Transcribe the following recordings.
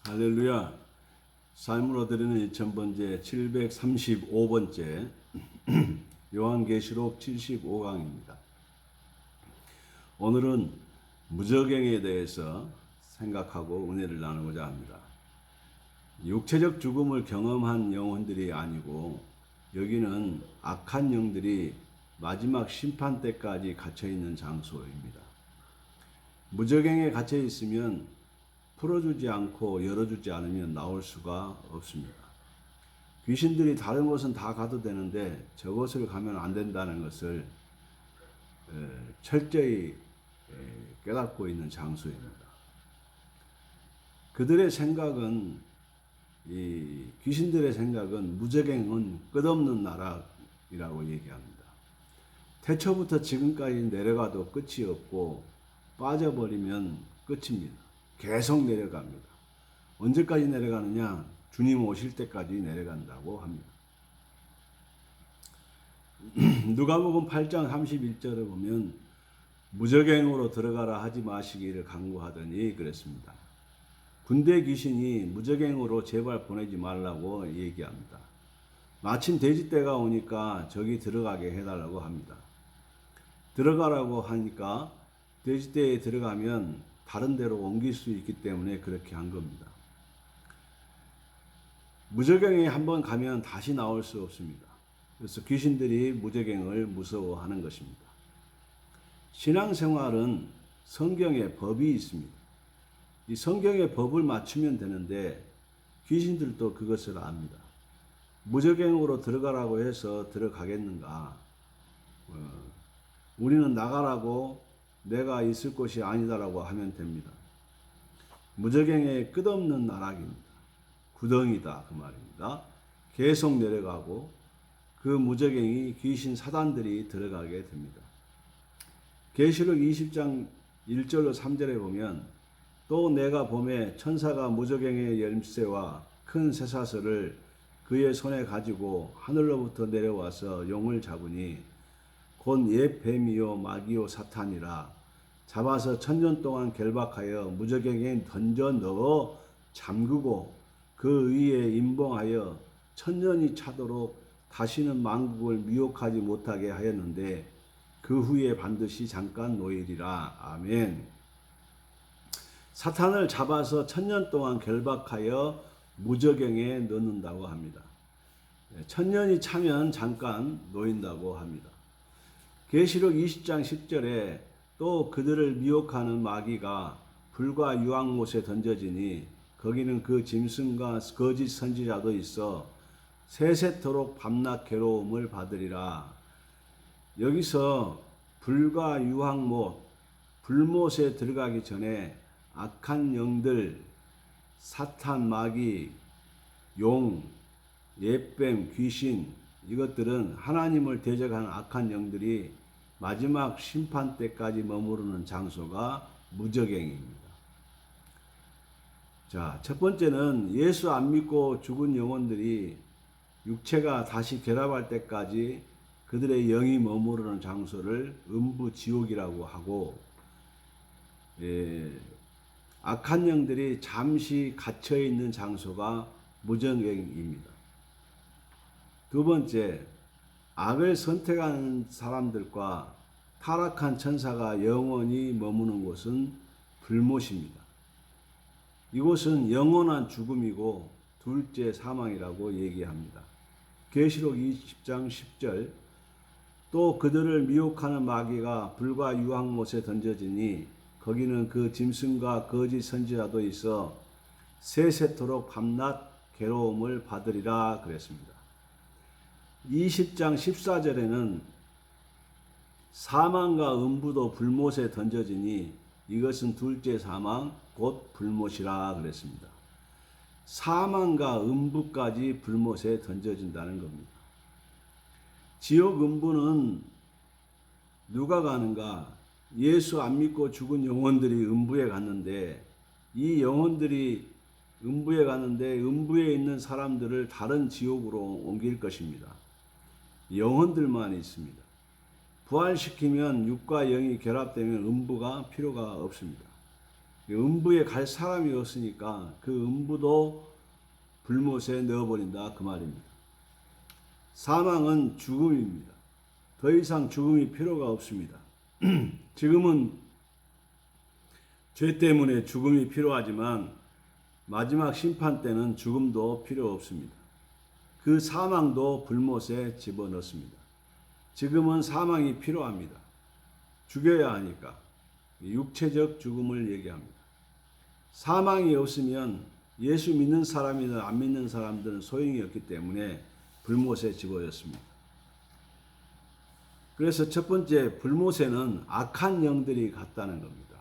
할렐루야. 삶으로 드리는 2000번째 735번째 요한계시록 75강입니다. 오늘은 무저갱에 대해서 생각하고 은혜를 나누고자 합니다. 육체적 죽음을 경험한 영혼들이 아니고 여기는 악한 영들이 마지막 심판 때까지 갇혀있는 장소입니다. 무저갱에 갇혀 있으면 풀어주지 않고 열어주지 않으면 나올 수가 없습니다. 귀신들이 다른 곳은 다 가도 되는데 저곳을 가면 안 된다는 것을 철저히 깨닫고 있는 장소입니다. 그들의 생각은, 이 귀신들의 생각은 무저갱은 끝없는 나라이라고 얘기합니다. 태초부터 지금까지 내려가도 끝이 없고 빠져버리면 끝입니다. 계속 내려갑니다. 언제까지 내려가느냐? 주님 오실 때까지 내려간다고 합니다. 누가복음 8장 31절을 보면 무저갱으로 들어가라 하지 마시기를 간구하더니 그랬습니다. 군대 귀신이 무저갱으로 제발 보내지 말라고 얘기합니다. 마침 돼지 때가 오니까 저기 들어가게 해달라고 합니다. 들어가라고 하니까 돼지 때에 들어가면 다른 데로 옮길 수 있기 때문에 그렇게 한 겁니다. 무저갱에 한번 가면 다시 나올 수 없습니다. 그래서 귀신들이 무저갱을 무서워하는 것입니다. 신앙생활은 성경에 법이 있습니다. 이 성경의 법을 맞추면 되는데 귀신들도 그것을 압니다. 무저갱으로 들어가라고 해서 들어가겠는가? 우리는 나가라고 내가 있을 곳이 아니다라고 하면 됩니다. 무저갱의 끝없는 나락입니다. 구덩이다 그 말입니다. 계속 내려가고 그 무저갱이 귀신 사단들이 들어가게 됩니다. 계시록 20장 1절로 3절에 보면 또 내가 보매 천사가 무저갱의 열쇠와 큰 쇠사슬을 그의 손에 가지고 하늘로부터 내려와서 용을 잡으니 곧 옛 뱀이요 마귀요 사탄이라 잡아서 1000년 동안 결박하여 무저갱에 던져 넣어 잠그고 그 위에 임봉하여 1000년이 차도록 다시는 만국을 미혹하지 못하게 하였는데 그 후에 반드시 잠깐 노일이라. 아멘. 사탄을 잡아서 1000년 동안 결박하여 무저갱에 넣는다고 합니다. 1000년이 차면 잠깐 놓인다고 합니다. 계시록 20장 10절에 또 그들을 미혹하는 마귀가 불과 유황못에 던져지니 거기는 그 짐승과 거짓 선지자도 있어 세세토록 밤낮 괴로움을 받으리라. 여기서 불과 유황못, 불못에 들어가기 전에 악한 영들, 사탄, 마귀, 용, 옛뱀, 귀신, 이것들은 하나님을 대적하는 악한 영들이 마지막 심판 때까지 머무르는 장소가 무저갱입니다. 자, 첫 번째는 예수 안 믿고 죽은 영혼들이 육체가 다시 결합할 때까지 그들의 영이 머무르는 장소를 음부지옥이라고 하고, 악한 영들이 잠시 갇혀있는 장소가 무저갱입니다. 두 번째, 악을 선택하는 사람들과 타락한 천사가 영원히 머무는 곳은 불못입니다. 이곳은 영원한 죽음이고 둘째 사망이라고 얘기합니다. 계시록 20장 10절 또 그들을 미혹하는 마귀가 불과 유황못에 던져지니 거기는 그 짐승과 거짓 선지자도 있어 세세토록 밤낮 괴로움을 받으리라 그랬습니다. 20장 14절에는 사망과 음부도 불못에 던져지니 이것은 둘째 사망 곧 불못이라 그랬습니다. 사망과 음부까지 불못에 던져진다는 겁니다. 지옥 음부는 누가 가는가? 예수 안 믿고 죽은 영혼들이 음부에 갔는데 이 영혼들이 음부에 갔는데 음부에 있는 사람들을 다른 지옥으로 옮길 것입니다. 영혼들만 있습니다. 부활시키면 육과 영이 결합되면 음부가 필요가 없습니다. 음부에 갈 사람이 없으니까 그 음부도 불못에 넣어버린다 그 말입니다. 사망은 죽음입니다. 더 이상 죽음이 필요가 없습니다. 지금은 죄 때문에 죽음이 필요하지만 마지막 심판 때는 죽음도 필요 없습니다. 그 사망도 불못에 집어넣습니다. 지금은 사망이 필요합니다. 죽여야 하니까 육체적 죽음을 얘기합니다. 사망이 없으면 예수 믿는 사람이든 안 믿는 사람들은 소용이 없기 때문에 불못에 집어였습니다. 그래서 첫 번째, 불못에는 악한 영들이 갔다는 겁니다.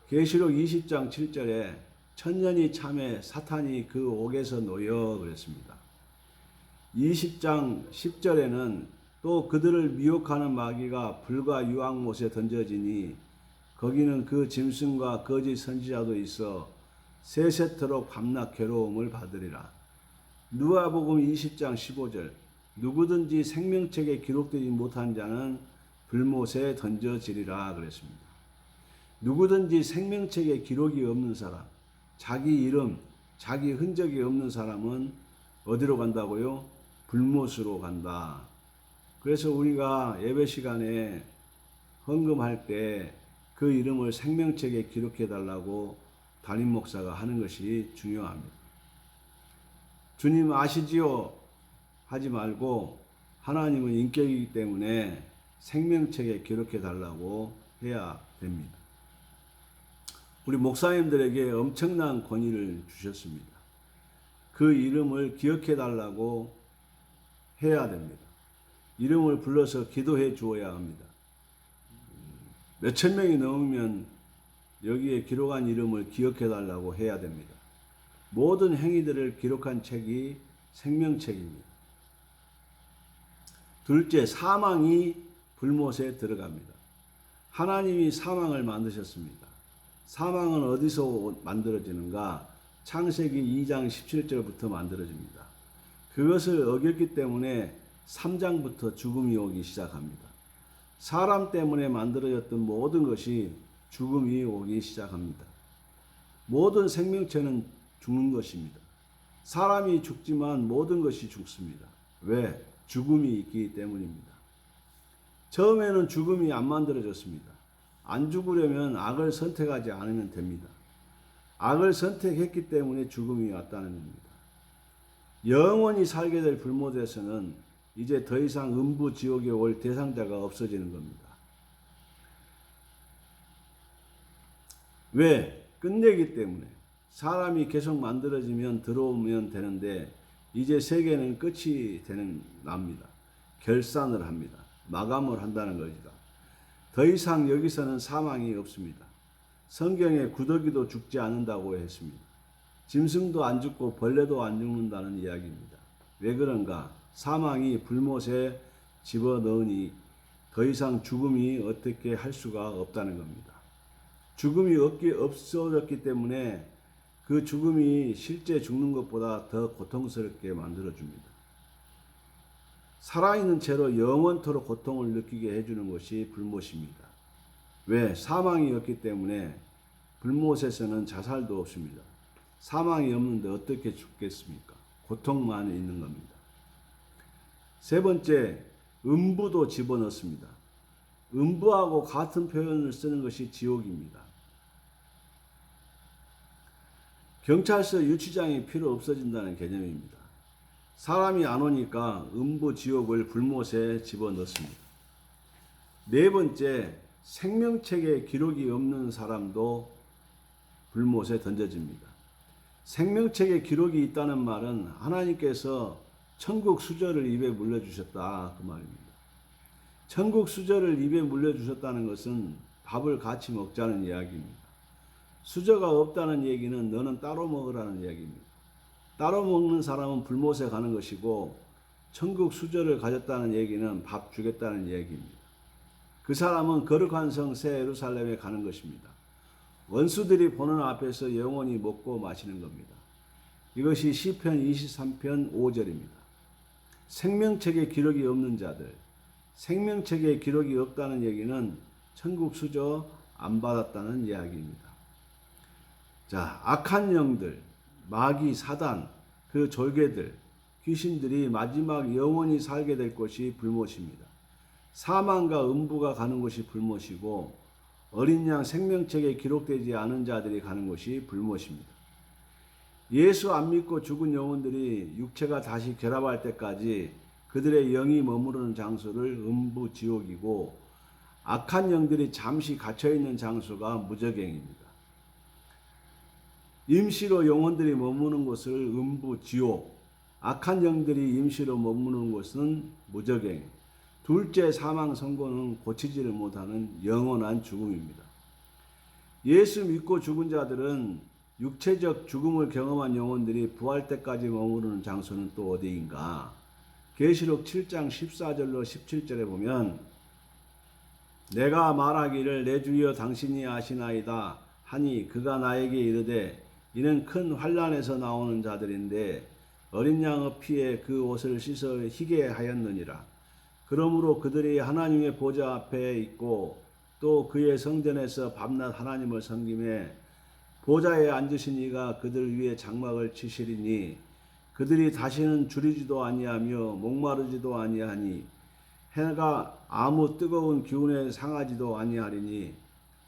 계시록 20장 7절에 천년이 참에 사탄이 그 옥에서 놓여 그랬습니다. 20장 10절에는 또 그들을 미혹하는 마귀가 불과 유황못에 던져지니 거기는 그 짐승과 거짓 선지자도 있어 세세토록 밤낮 괴로움을 받으리라. 누가복음 20장 15절 누구든지 생명책에 기록되지 못한 자는 불못에 던져지리라 그랬습니다. 누구든지 생명책에 기록이 없는 사람, 자기 이름, 자기 흔적이 없는 사람은 어디로 간다고요? 불못으로 간다. 그래서 우리가 예배 시간에 헌금할 때 그 이름을 생명책에 기록해 달라고 담임 목사가 하는 것이 중요합니다. 주님 아시지요? 하지 말고 하나님은 인격이기 때문에 생명책에 기록해 달라고 해야 됩니다. 우리 목사님들에게 엄청난 권위를 주셨습니다. 그 이름을 기억해 달라고 해야 됩니다. 이름을 불러서 기도해 주어야 합니다. 몇천 명이 넘으면 여기에 기록한 이름을 기억해 달라고 해야 됩니다. 모든 행위들을 기록한 책이 생명책입니다. 둘째, 사망이 불못에 들어갑니다. 하나님이 사망을 만드셨습니다. 사망은 어디서 만들어지는가? 창세기 2장 17절부터 만들어집니다. 그것을 어겼기 때문에 3장부터 죽음이 오기 시작합니다. 사람 때문에 만들어졌던 모든 것이 죽음이 오기 시작합니다. 모든 생명체는 죽는 것입니다. 사람이 죽지만 모든 것이 죽습니다. 왜? 죽음이 있기 때문입니다. 처음에는 죽음이 안 만들어졌습니다. 안 죽으려면 악을 선택하지 않으면 됩니다. 악을 선택했기 때문에 죽음이 왔다는 겁니다. 영원히 살게 될 불못에서는 이제 더 이상 음부 지옥에 올 대상자가 없어지는 겁니다. 왜? 끝내기 때문에. 사람이 계속 만들어지면 들어오면 되는데 이제 세계는 끝이 납니다. 결산을 합니다. 마감을 한다는 것이다. 더 이상 여기서는 사망이 없습니다. 성경에 구더기도 죽지 않는다고 했습니다. 짐승도 안 죽고 벌레도 안 죽는다는 이야기입니다. 왜 그런가? 사망이 불못에 집어넣으니 더 이상 죽음이 어떻게 할 수가 없다는 겁니다. 죽음이 없어졌기 때문에 그 죽음이 실제 죽는 것보다 더 고통스럽게 만들어줍니다. 살아있는 채로 영원토록 고통을 느끼게 해주는 것이 불못입니다. 왜? 사망이 없기 때문에 불못에서는 자살도 없습니다. 사망이 없는데 어떻게 죽겠습니까? 고통만 있는 겁니다. 세 번째, 음부도 집어넣습니다. 음부하고 같은 표현을 쓰는 것이 지옥입니다. 경찰서 유치장이 필요 없어진다는 개념입니다. 사람이 안 오니까 음부 지옥을 불못에 집어넣습니다. 네 번째, 생명책에 기록이 없는 사람도 불못에 던져집니다. 생명책에 기록이 있다는 말은 하나님께서 천국 수저를 입에 물려주셨다 그 말입니다. 천국 수저를 입에 물려주셨다는 것은 밥을 같이 먹자는 이야기입니다. 수저가 없다는 얘기는 너는 따로 먹으라는 이야기입니다. 따로 먹는 사람은 불못에 가는 것이고 천국 수저를 가졌다는 얘기는 밥 주겠다는 얘기입니다. 그 사람은 거룩한 성 새 예루살렘에 가는 것입니다. 원수들이 보는 앞에서 영원히 먹고 마시는 겁니다. 이것이 시편 23편 5절입니다. 생명책에 기록이 없는 자들, 생명책에 기록이 없다는 얘기는 천국 수저 안 받았다는 이야기입니다. 자, 악한 영들, 마귀, 사단, 그 졸개들, 귀신들이 마지막 영원히 살게 될 곳이 불못입니다. 사망과 음부가 가는 곳이 불못이고 어린 양 생명책에 기록되지 않은 자들이 가는 곳이 불못입니다. 예수 안 믿고 죽은 영혼들이 육체가 다시 결합할 때까지 그들의 영이 머무르는 장소를 음부 지옥이고 악한 영들이 잠시 갇혀있는 장소가 무저갱입니다. 임시로 영혼들이 머무는 곳을 음부 지옥, 악한 영들이 임시로 머무는 곳은 무저갱, 둘째 사망 선고는 고치지를 못하는 영원한 죽음입니다. 예수 믿고 죽은 자들은 육체적 죽음을 경험한 영혼들이 부활 때까지 머무르는 장소는 또 어디인가? 계시록 7장 14절로 17절에 보면 내가 말하기를 내 주여 당신이 아시나이다 하니 그가 나에게 이르되 이는 큰 환난에서 나오는 자들인데 어린 양의 피에 그 옷을 씻어 희게 하였느니라. 그러므로 그들이 하나님의 보좌 앞에 있고 또 그의 성전에서 밤낮 하나님을 섬기매 보좌에 앉으신 이가 그들 위에 장막을 치시리니 그들이 다시는 주리지도 아니하며 목마르지도 아니하니 해가 아무 뜨거운 기운에 상하지도 아니하리니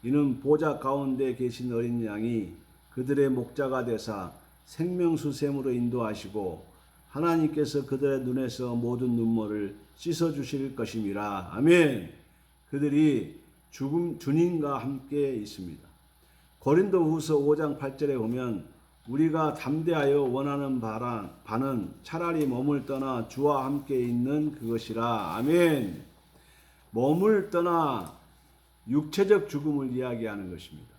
이는 보좌 가운데 계신 어린 양이 그들의 목자가 되사 생명수 샘으로 인도하시고 하나님께서 그들의 눈에서 모든 눈물을 씻어 주실 것임이라. 아멘. 그들이 주님과 함께 있습니다. 고린도후서 5장 8절에 보면 우리가 담대하여 원하는 바는 차라리 몸을 떠나 주와 함께 있는 그것이라. 아멘. 몸을 떠나 육체적 죽음을 이야기하는 것입니다.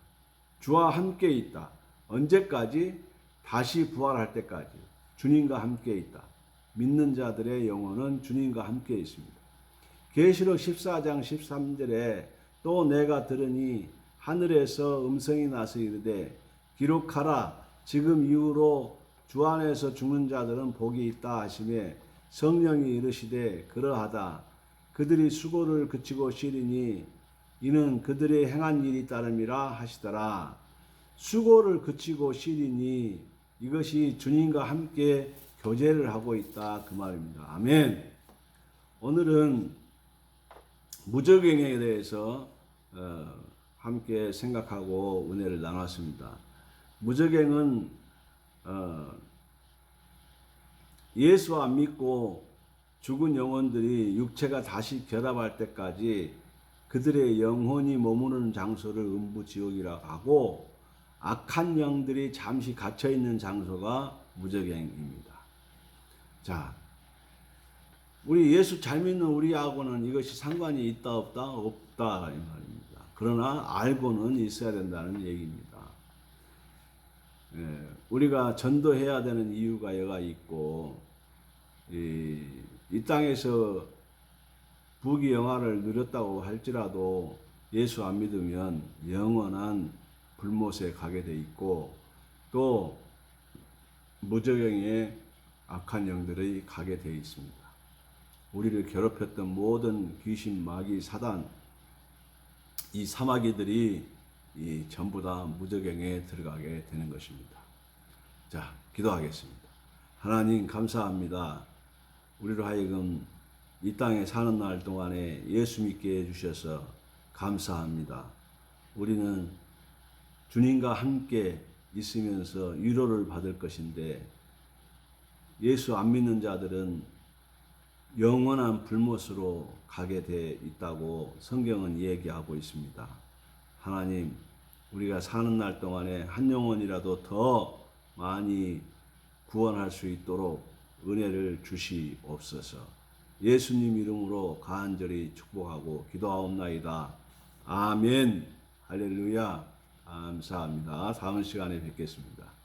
주와 함께 있다. 언제까지? 다시 부활할 때까지 주님과 함께 있다. 믿는 자들의 영혼은 주님과 함께 있습니다. 계시록 14장 13절에 또 내가 들으니 하늘에서 음성이 나서 이르되 기록하라. 지금 이후로 주 안에서 죽는 자들은 복이 있다 하시매 성령이 이르시되 그러하다. 그들이 수고를 그치고 쉬리니 이는 그들의 행한 일이 따름이라 하시더라. 수고를 그치고 쉬리니 이것이 주님과 함께 교제를 하고 있다 그 말입니다. 아멘. 오늘은 무저갱에 대해서 함께 생각하고 은혜를 나눴습니다. 무저갱은 예수 안 믿고 죽은 영혼들이 육체가 다시 결합할 때까지 그들의 영혼이 머무르는 장소를 음부지옥이라고 하고 악한 영들이 잠시 갇혀있는 장소가 무저갱입니다. 자, 우리 예수 잘 믿는 우리하고는 이것이 상관이 있다 없다? 없다 이 말입니다. 그러나 알고는 있어야 된다는 얘기입니다. 우리가 전도해야 되는 이유가 여가 있고 이 땅에서 부귀영화를 누렸다고 할지라도 예수 안 믿으면 영원한 불못에 가게 돼 있고 또 무저갱에 악한 영들이 가게 돼 있습니다. 우리를 괴롭혔던 모든 귀신, 마귀, 사단 이 사마귀들이 전부 다 무저갱에 들어가게 되는 것입니다. 자, 기도하겠습니다. 하나님 감사합니다. 우리로 하여금 이 땅에 사는 날 동안에 예수 믿게 해주셔서 감사합니다. 우리는 주님과 함께 있으면서 위로를 받을 것인데 예수 안 믿는 자들은 영원한 불못으로 가게 돼 있다고 성경은 얘기하고 있습니다. 하나님, 우리가 사는 날 동안에 한 영혼이라도 더 많이 구원할 수 있도록 은혜를 주시옵소서. 예수님 이름으로 간절히 축복하고 기도하옵나이다. 아멘. 할렐루야. 감사합니다. 다음 시간에 뵙겠습니다.